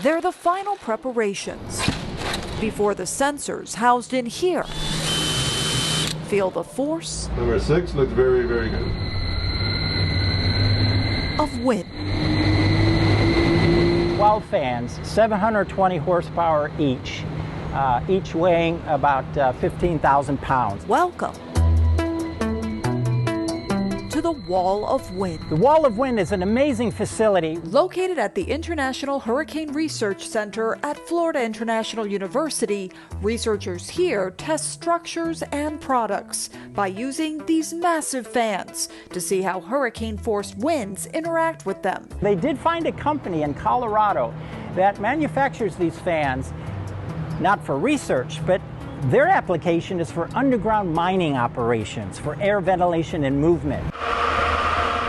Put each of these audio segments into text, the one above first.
They're the final preparations before the sensors housed in here feel the force. Number 6 looks very, very good. Of wind. Wild fans, 720 horsepower each weighing about 15,000 pounds. Welcome to the Wall of Wind. The Wall of Wind is an amazing facility Located at the International Hurricane Research Center at Florida International University, researchers here test structures and products by using these massive fans to see how hurricane-forced winds interact with them. They did find a company in Colorado that manufactures these fans, not for research, but their application is for underground mining operations, for air ventilation and movement.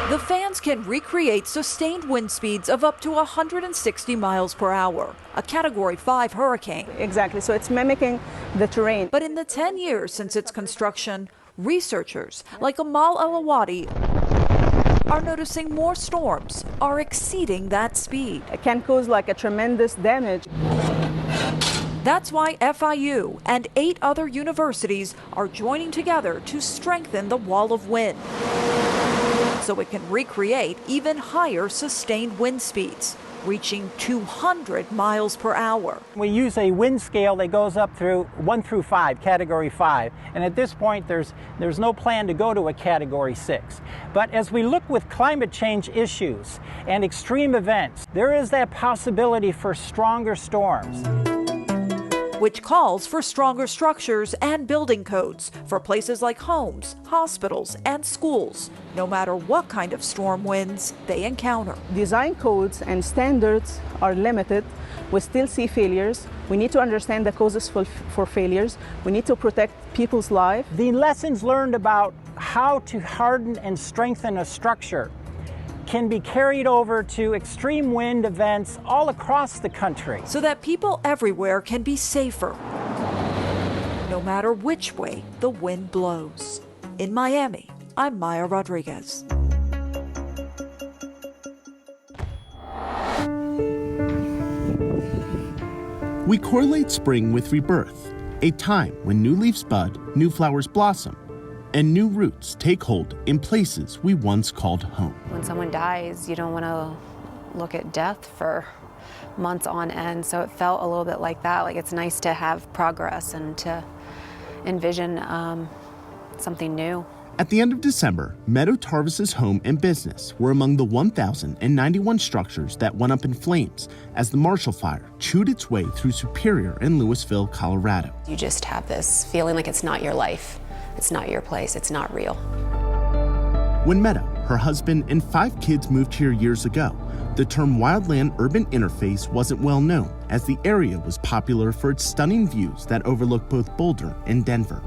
The fans can recreate sustained wind speeds of up to 160 miles per hour, a Category 5 hurricane. Exactly, so it's mimicking the terrain. But in the 10 years since its construction, researchers like Amal El-Awadi are noticing more storms are exceeding that speed. It can cause like a tremendous damage. That's why FIU and 8 other universities are joining together to strengthen the Wall of Wind, so it can recreate even higher sustained wind speeds, reaching 200 miles per hour. We use a wind scale that goes up through 1 through 5, Category 5, and at this point there's no plan to go to a Category 6. But as we look with climate change issues and extreme events, there is that possibility for stronger storms, which calls for stronger structures and building codes for places like homes, hospitals, and schools, no matter what kind of storm winds they encounter. Design codes and standards are limited. We still see failures. We need to understand the causes for failures. We need to protect people's lives. The lessons learned about how to harden and strengthen a structure can be carried over to extreme wind events all across the country, so that people everywhere can be safer, no matter which way the wind blows. In Miami, I'm Maya Rodriguez. We correlate spring with rebirth, a time when new leaves bud, new flowers blossom, and new roots take hold in places we once called home. When someone dies, you don't want to look at death for months on end, so it felt a little bit like that. Like, it's nice to have progress and to envision something new. At the end of December, Meadow Tarvis's home and business were among the 1,091 structures that went up in flames as the Marshall Fire chewed its way through Superior and Louisville, Colorado. You just have this feeling like it's not your life. It's not your place, it's not real. When Meadow, her husband, and 5 kids moved here years ago, the term wildland-urban interface wasn't well known, as the area was popular for its stunning views that overlook both Boulder and Denver.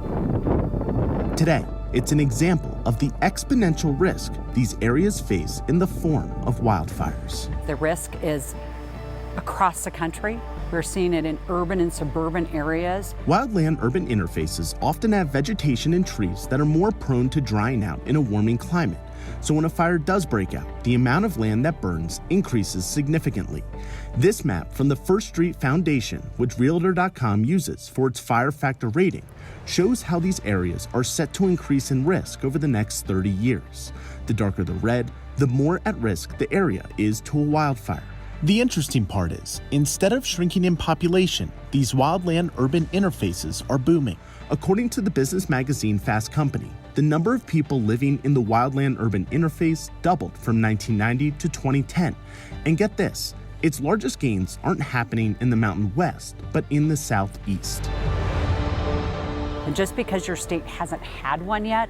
Today, it's an example of the exponential risk these areas face in the form of wildfires. The risk is across the country. We're seeing it in urban and suburban areas. Wildland-urban interfaces often have vegetation and trees that are more prone to drying out in a warming climate. So when a fire does break out, the amount of land that burns increases significantly. This map from the First Street Foundation, which Realtor.com uses for its fire factor rating, shows how these areas are set to increase in risk over the next 30 years. The darker the red, the more at risk the area is to a wildfire. The interesting part is, instead of shrinking in population, these wildland-urban interfaces are booming. According to the business magazine Fast Company, the number of people living in the wildland-urban interface doubled from 1990 to 2010. And get this, its largest gains aren't happening in the Mountain West, but in the Southeast. And just because your state hasn't had one yet,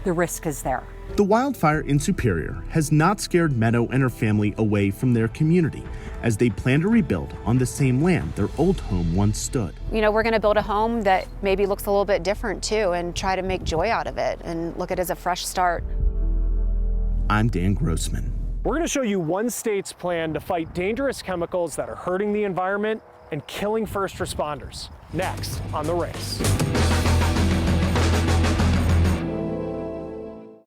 the risk is there. The wildfire in Superior has not scared Meadow and her family away from their community, as they plan to rebuild on the same land their old home once stood. You know, we're going to build a home that maybe looks a little bit different too, and try to make joy out of it and look at it as a fresh start. I'm Dan Grossman. We're going to show you one state's plan to fight dangerous chemicals that are hurting the environment and killing first responders. Next on The Race.